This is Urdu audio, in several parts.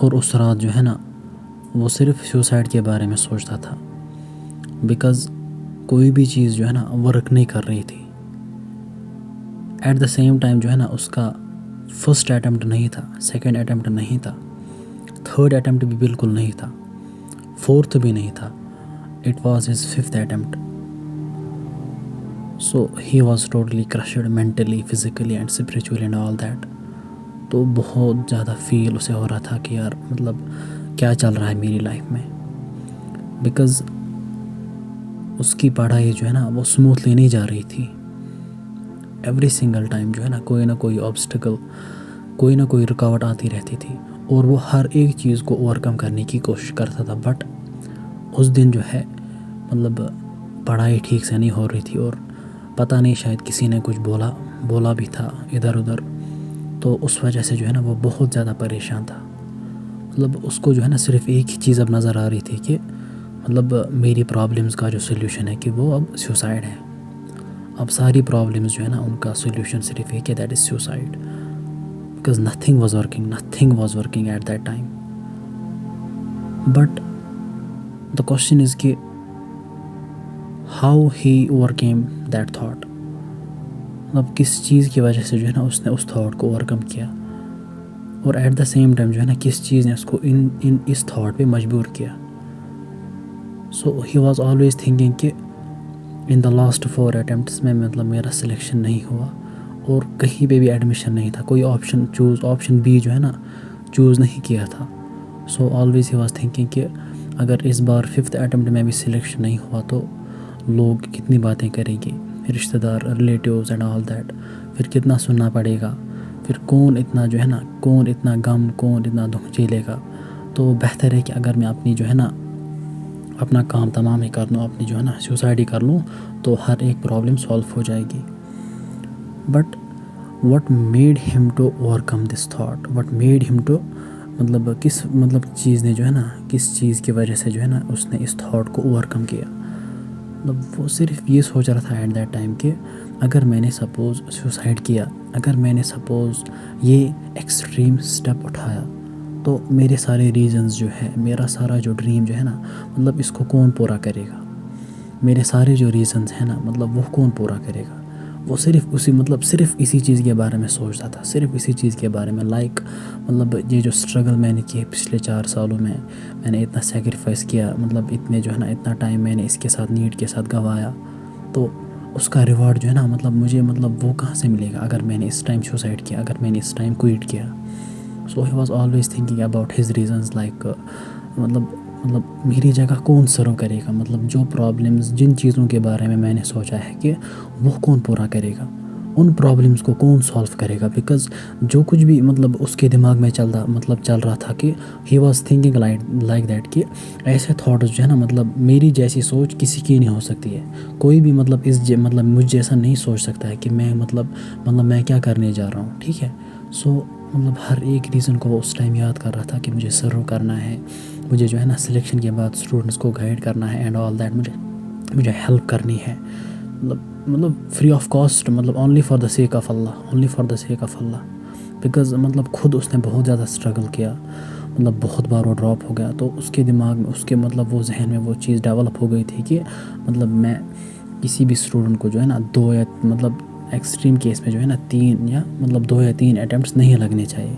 اور اس رات جو ہے نا وہ صرف سوسائڈ کے بارے میں سوچتا تھا، بیکاز کوئی بھی چیز جو ہے نا ورک نہیں کر رہی تھی. ایٹ دا سیم ٹائم جو ہے نا اس کا فرسٹ اٹیمپٹ نہیں تھا، سیکنڈ اٹیمپٹ نہیں تھا، تھرڈ اٹیمپٹ بھی بالکل نہیں تھا، فورتھ بھی نہیں تھا. It was his fifth attempt. So he was totally crushed mentally, physically and spiritually and all that. تو بہت زیادہ فیل اسے ہو رہا تھا کہ یار مطلب کیا چل رہا ہے میری لائف میں، بیکاز اس کی پڑھائی جو ہے نا وہ اسموتھلی نہیں جا رہی تھی. ایوری سنگل ٹائم جو ہے نا کوئی نہ کوئی آبسٹیکل، کوئی نہ کوئی رکاوٹ آتی رہتی تھی، اور وہ ہر ایک چیز کو اوور کم کرنے کی کوشش کرتا تھا. بٹ اس دن جو ہے مطلب پڑھائی ٹھیک سے نہیں ہو رہی تھی، اور پتہ نہیں شاید کسی نے کچھ بولا بھی تھا ادھر ادھر. تو اس وجہ سے جو ہے نا وہ بہت زیادہ پریشان تھا. مطلب اس کو جو ہے نا صرف ایک ہی چیز اب نظر آ رہی تھی کہ مطلب میری پرابلمس کا جو سلیوشن ہے کہ وہ اب سوسائڈ ہے. اب ساری پرابلمس جو ہے نا ان کا سلیوشن صرف ایک ہے، that is suicide. Because nothing was working at that time. But the question is کہ how he over came that thought. مطلب کس چیز کی وجہ سے جو ہے نا اس نے اس تھاٹ کو اوور کم کیا، اور ایٹ دا سیم ٹائم جو ہے نا کس چیز نے اس کو اس تھاٹ پہ مجبور کیا. So he was always thinking کہ ان دا لاسٹ 4 اٹیمپٹس میں مطلب میرا سلیکشن نہیں ہوا، اور کہیں پہ بھی ایڈمیشن نہیں تھا، کوئی آپشن بی جو ہے نا چوز نہیں کیا تھا. So always he was thinking کہ اگر اس بار 5th اٹیمپٹ میں بھی سلیکشن نہیں ہوا تو لوگ کتنی باتیں کریں گے، رشتہ دار، ریلیٹیوز اینڈ آل دیٹ، پھر کتنا سننا پڑے گا، پھر کون اتنا جو ہے نا کون اتنا غم، کون اتنا دکھ جھیلے گا. تو بہتر ہے کہ اگر میں اپنی جو ہے نا اپنا کام تمام ہی کر لوں، اپنی جو ہے نا سوسائڈ ہی کر لوں، تو ہر ایک پرابلم سالو ہو جائے گی. But what made him to overcome this thought, what made him to مطلب کس چیز نے جو ہے نا کس چیز کی وجہ سے جو ہے نا اس نے اس تھاٹ کو اوور کم کیا. مطلب وہ صرف یہ سوچ رہا تھا ایٹ دیٹ ٹائم کہ اگر میں نے سپوز سوسائڈ کیا، اگر میں نے سپوز یہ ایکسٹریم سٹیپ اٹھایا، تو میرے سارے ریزنز جو ہے، میرا سارا جو ڈریم جو ہے نا مطلب اس کو کون پورا کرے گا، میرے سارے جو ریزنز ہیں نا مطلب وہ کون پورا کرے گا. وہ صرف اسی چیز کے بارے میں سوچتا تھا، صرف اسی چیز کے بارے میں. مطلب یہ جو اسٹرگل میں نے کیے پچھلے 4 سالوں میں نے اتنا سیکریفائس کیا، مطلب اتنے جو ہے نا اتنا ٹائم میں نے اس کے ساتھ نیٹ کے ساتھ گوایا، تو اس کا ریوارڈ جو ہے نا مطلب مجھے مطلب وہ کہاں سے ملے گا اگر میں نے اس ٹائم سوسائڈ کیا، اگر میں نے اس ٹائم کوئٹ کیا. So he was always thinking about his reasons like مطلب میری جگہ کون سرو کرے گا، مطلب جو پرابلمز، جن چیزوں کے بارے میں نے سوچا ہے کہ وہ کون پورا کرے گا، ان پرابلمز کو کون سالو کرے گا. بیکاز جو کچھ بھی مطلب اس کے دماغ میں چل رہا تھا کہ ہی واز تھنکنگ لائک دیٹ کہ ایسے تھاٹس جو ہے نا مطلب میری جیسی سوچ کسی کی نہیں ہو سکتی ہے. کوئی بھی مطلب مجھ جیسا نہیں سوچ سکتا ہے کہ میں مطلب میں کیا کرنے جا رہا ہوں. ٹھیک ہے. سو مطلب ہر ایک ریزن کو وہ اس ٹائم یاد کر رہا تھا کہ مجھے سرو کرنا ہے، مجھے جو ہے نا سلیکشن کے بعد اسٹوڈنٹس کو گائیڈ کرنا ہے اینڈ آل دیٹ، مجھے ہیلپ کرنی ہے، مطلب فری آف کاسٹ، مطلب only for the sake of Allah. Because مطلب خود اس نے بہت زیادہ اسٹرگل کیا، مطلب بہت بار وہ ڈراپ ہو گیا، تو اس کے دماغ میں اس کے مطلب وہ ذہن میں وہ چیز ڈیولپ ہو گئی تھی کہ مطلب میں کسی بھی اسٹوڈنٹ کو جو ہے نا 2 یا مطلب ایکسٹریم کیس میں جو ہے نا 3 یا مطلب 2 یا 3 اٹیمپٹس نہیں لگنے چاہیے.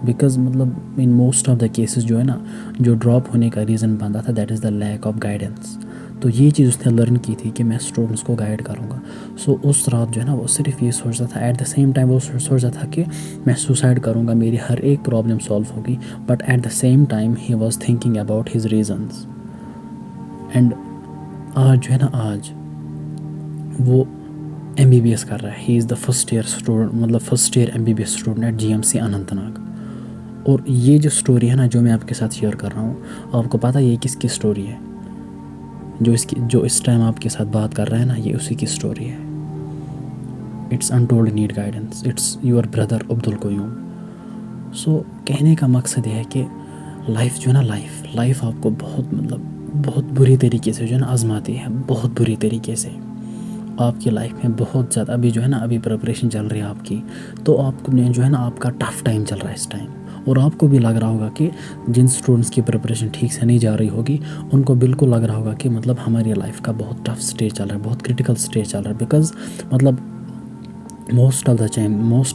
بیکاز مطلب in most of the cases جو ہے نا جو ڈراپ ہونے کا ریزن بنتا تھا that is the lack of guidance. تو یہ چیز اس نے لرن کی تھی کہ میں اسٹوڈنٹس کو گائیڈ کروں گا. سو اس رات جو ہے نا وہ صرف یہ سوچتا تھا، ایٹ دا سیم ٹائم وہ سوچتا تھا کہ میں سوسائڈ کروں گا، میری ہر ایک پرابلم سالو ہوگی. But at the same time he was thinking about his reasons. And آج جو ہے نا آج وہ MBBS کر رہا ہے. He is the first year student, مطلب first year MBBS student at GMC Anantnag. اور یہ جو سٹوری ہے نا جو میں آپ کے ساتھ شیئر کر رہا ہوں، آپ کو پتہ یہ کس کی سٹوری ہے؟ جو اس ٹائم آپ کے ساتھ بات کر رہا ہے نا یہ اسی کی سٹوری ہے. It's untold need guidance, it's your brother Abdul Qayyum. سو کہنے کا مقصد یہ ہے کہ لائف جو ہے نا لائف آپ کو بہت بری طریقے سے جو ہے نا آزماتی ہے، بہت بری طریقے سے. آپ کی لائف میں بہت زیادہ ابھی پریپریشن چل رہی ہے آپ کی، تو آپ کو جو ہے نا آپ کا ٹف ٹائم چل رہا ہے اس ٹائم، اور آپ کو بھی لگ رہا ہوگا کہ جن اسٹوڈنٹس کی پریپریشن ٹھیک سے نہیں جا رہی ہوگی ان کو بالکل لگ رہا ہوگا کہ مطلب ہماری لائف کا بہت ٹف سٹیج چل رہا ہے, بہت کرٹیکل سٹیج چل رہا ہے. بیکاز مطلب موسٹ آف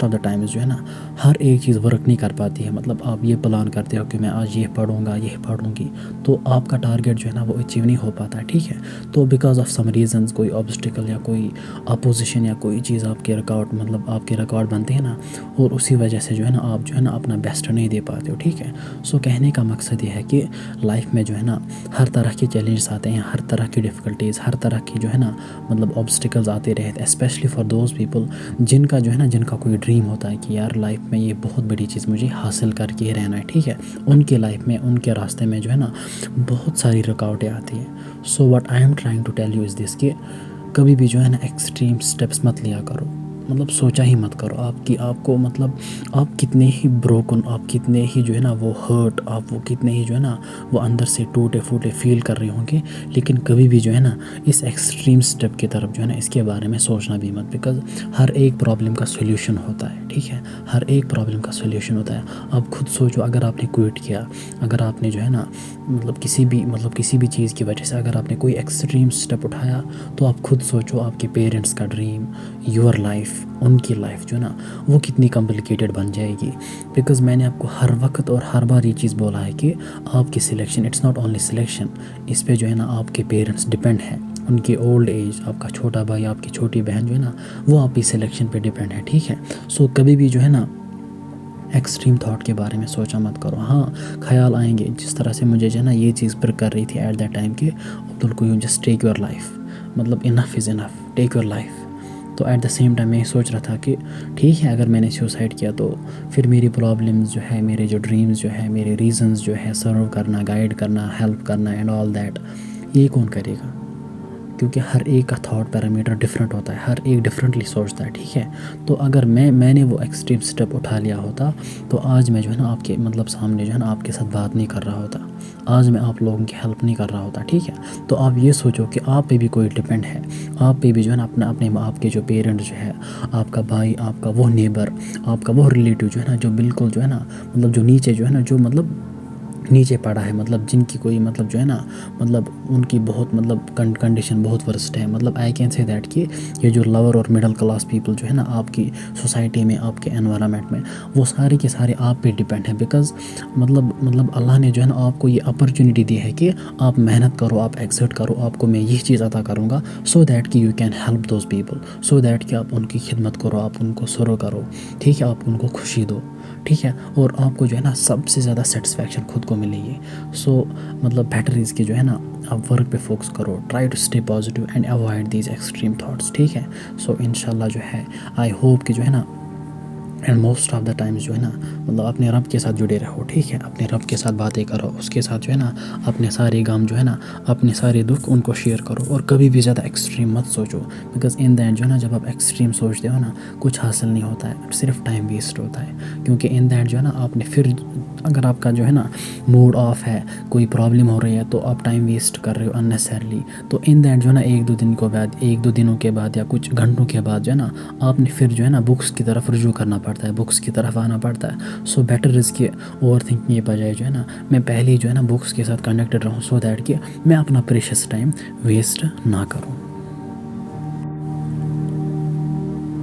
دا ٹائمز جو ہے نا ہر ایک چیز ورک نہیں کر پاتی ہے. مطلب آپ یہ پلان کرتے ہو کہ میں آج یہ پڑھوں گا, یہ پڑھوں گی, تو آپ کا ٹارگیٹ جو ہے نا وہ اچیو نہیں ہو پاتا ہے, ٹھیک ہے. تو بیکاز آف سم ریزنز, کوئی آبسٹیکل یا کوئی اپوزیشن یا کوئی چیز آپ کے ریکارڈ بنتے ہیں نا, اور اسی وجہ سے جو ہے نا آپ جو ہے نا اپنا بیسٹ نہیں دے پاتے ہو, ٹھیک ہے. سو کہنے کا مقصد یہ ہے کہ لائف میں جو ہے نا ہر طرح کے چیلنجز آتے ہیں, ہر طرح کی ڈفیکلٹیز, ہر طرح کی جو ہے نا مطلب آبسٹیکلز آتے رہتے ہیں, اسپیشلی فار دوز پیپل جن کا کوئی ڈریم ہوتا ہے کہ یار لائف میں یہ بہت بڑی چیز مجھے حاصل کر کے رہنا ہے, ٹھیک ہے. ان کے لائف میں, ان کے راستے میں جو ہے نا بہت ساری رکاوٹیں آتی ہیں. So what I am trying to tell you is this کہ کبھی بھی جو ہے نا ایکسٹریم سٹیپس مت لیا کرو, مطلب سوچا ہی مت کرو. آپ کو مطلب آپ کتنے ہی بروکن, آپ کتنے ہی جو ہے نا وہ ہرٹ, آپ وہ کتنے ہی جو ہے نا وہ اندر سے ٹوٹے پھوٹے فیل کر رہے ہوں گے, لیکن کبھی بھی جو ہے نا اس ایکسٹریم سٹیپ کی طرف جو ہے نا اس کے بارے میں سوچنا بھی مت. بیکاز ہر ایک پرابلم کا سولوشن ہوتا ہے, ٹھیک ہے, ہر ایک پرابلم کا سولوشن ہوتا ہے. آپ خود سوچو, اگر آپ نے کوئٹ کیا, اگر آپ نے جو ہے نا مطلب کسی بھی چیز کی وجہ سے اگر آپ نے کوئی ایکسٹریم سٹیپ اٹھایا, تو آپ خود سوچو آپ کے پیرنٹس کا ڈریم, یور لائف, ان کی لائف جو ہے نا وہ کتنی کمپلیکیٹڈ بن جائے گی. بیکاز میں نے آپ کو ہر وقت اور ہر بار یہ چیز بولا ہے کہ آپ کی selection, it's not only selection, اس پہ جو ہے نا آپ کے پیرنٹس ڈپینڈ ہیں, ان کی اولڈ ایج, آپ کا چھوٹا بھائی, آپ کی چھوٹی بہن جو ہے نا وہ آپ کی سلیکشن پہ ڈپینڈ ہے, ٹھیک ہے. سو کبھی بھی جو ہے نا ایکسٹریم تھاٹ کے بارے میں سوچا مت کرو. ہاں خیال آئیں گے, جس طرح سے مجھے جو ہے نا یہ چیز پر کر رہی تھی ایٹ دیٹ ٹائم کہ Abdul Qayyum just take your life, مطلب انف از انف, ٹیک یور لائف. تو ایٹ دا سیم ٹائم میں یہ سوچ رہا تھا کہ ٹھیک ہے اگر میں نے سیوسائڈ کیا تو پھر میری پرابلمز جو ہے, میرے جو ڈریمز جو ہے, میرے ریزنز جو ہے, سرو کرنا, گائیڈ کرنا, ہیلپ کرنا اینڈ آل دیٹ, یہ کون کرے گا؟ کیونکہ ہر ایک کا تھاٹ پیرامیٹر ڈفرینٹ ہوتا ہے, ہر ایک ڈفرینٹلی سوچتا ہے, ٹھیک ہے. تو اگر میں نے وہ ایکسٹریم سٹیپ اٹھا لیا ہوتا تو آج میں جو ہے نا آپ کے مطلب سامنے جو ہے نا آپ کے ساتھ بات نہیں کر رہا ہوتا, آج میں آپ لوگوں کی ہیلپ نہیں کر رہا ہوتا, ٹھیک ہے. تو آپ یہ سوچو کہ آپ پہ بھی کوئی ڈپینڈ ہے, آپ پہ بھی جو ہے نا اپنے آپ کے جو پیرنٹس جو ہے, آپ کا بھائی, آپ کا وہ نیبر, آپ کا وہ ریلیٹیو جو ہے نا جو بالکل جو ہے نا مطلب جو نیچے جو ہے نا جو مطلب نیچے پڑا ہے, مطلب جن کی کوئی مطلب جو ہے نا مطلب ان کی بہت مطلب کنڈیشن بہت ورسٹ ہے. مطلب آئی کین سے دیٹ کہ یہ جو لور اور مڈل کلاس پیپل جو ہے نا آپ کی سوسائٹی میں, آپ کے انوائرمنٹ میں, وہ سارے کے سارے آپ پہ ڈپینڈ ہیں. بیکاز مطلب اللہ نے جو ہے نا آپ کو یہ اپرچونیٹی دی ہے کہ آپ محنت کرو, آپ ایکسرٹ کرو, آپ کو میں یہ چیز عطا کروں گا سو دیٹ کہ you can help those people, so that کہ آپ ان کی خدمت کرو, آپ ان کو سرو کرو, ٹھیک ہے, آپ ان کو خوشی دو, ٹھیک ہے, اور آپ کو جو ہے نا سب سے زیادہ سیٹسفیکشن خود کو ملے گی. سو مطلب بیٹر از کہ جو ہے نا آپ ورک پہ فوکس کرو, try to stay positive and avoid these extreme thoughts, ٹھیک ہے. سو انشاءاللہ جو ہے آئی ہوپ کہ جو ہے نا and most of the times جو ہے نا مطلب اپنے رب کے ساتھ جڑے رہو, ٹھیک ہے, اپنے رب کے ساتھ باتیں کرو, اس کے ساتھ جو ہے نا اپنے سارے غم جو ہے نا, اپنے سارے دکھ ان کو شیئر کرو, اور کبھی بھی زیادہ ایکسٹریم مت سوچو. بیکاز ان دا اینڈ جو ہے نا جب آپ ایکسٹریم سوچتے ہو نا کچھ حاصل نہیں ہوتا ہے, صرف ٹائم ویسٹ ہوتا ہے. کیونکہ ان دا اینڈ جو ہے نا آپ نے پھر اگر آپ کا جو ہے نا موڈ آف ہے, کوئی پرابلم ہو رہی ہے, تو آپ ٹائم ویسٹ کر رہے ہو اننیسریلی. تو ان دا اینڈ جو ہے نا ایک دو دنوں کے بعد یا کچھ گھنٹوں کے بعد جو ہے نا آپ نے پھر جو ہے نا بکس کی طرف رجوع کرنا پڑتا ہے, بکس کی طرف آنا پڑتا ہے. سو بیٹر از کہ اوور تھنکنگ کے بجائے جو ہے نا میں پہلے ہی جو ہے نا بکس کے ساتھ کنیکٹڈ رہوں, سو دیٹ کہ میں اپنا پریشیس ٹائم ویسٹ نہ کروں.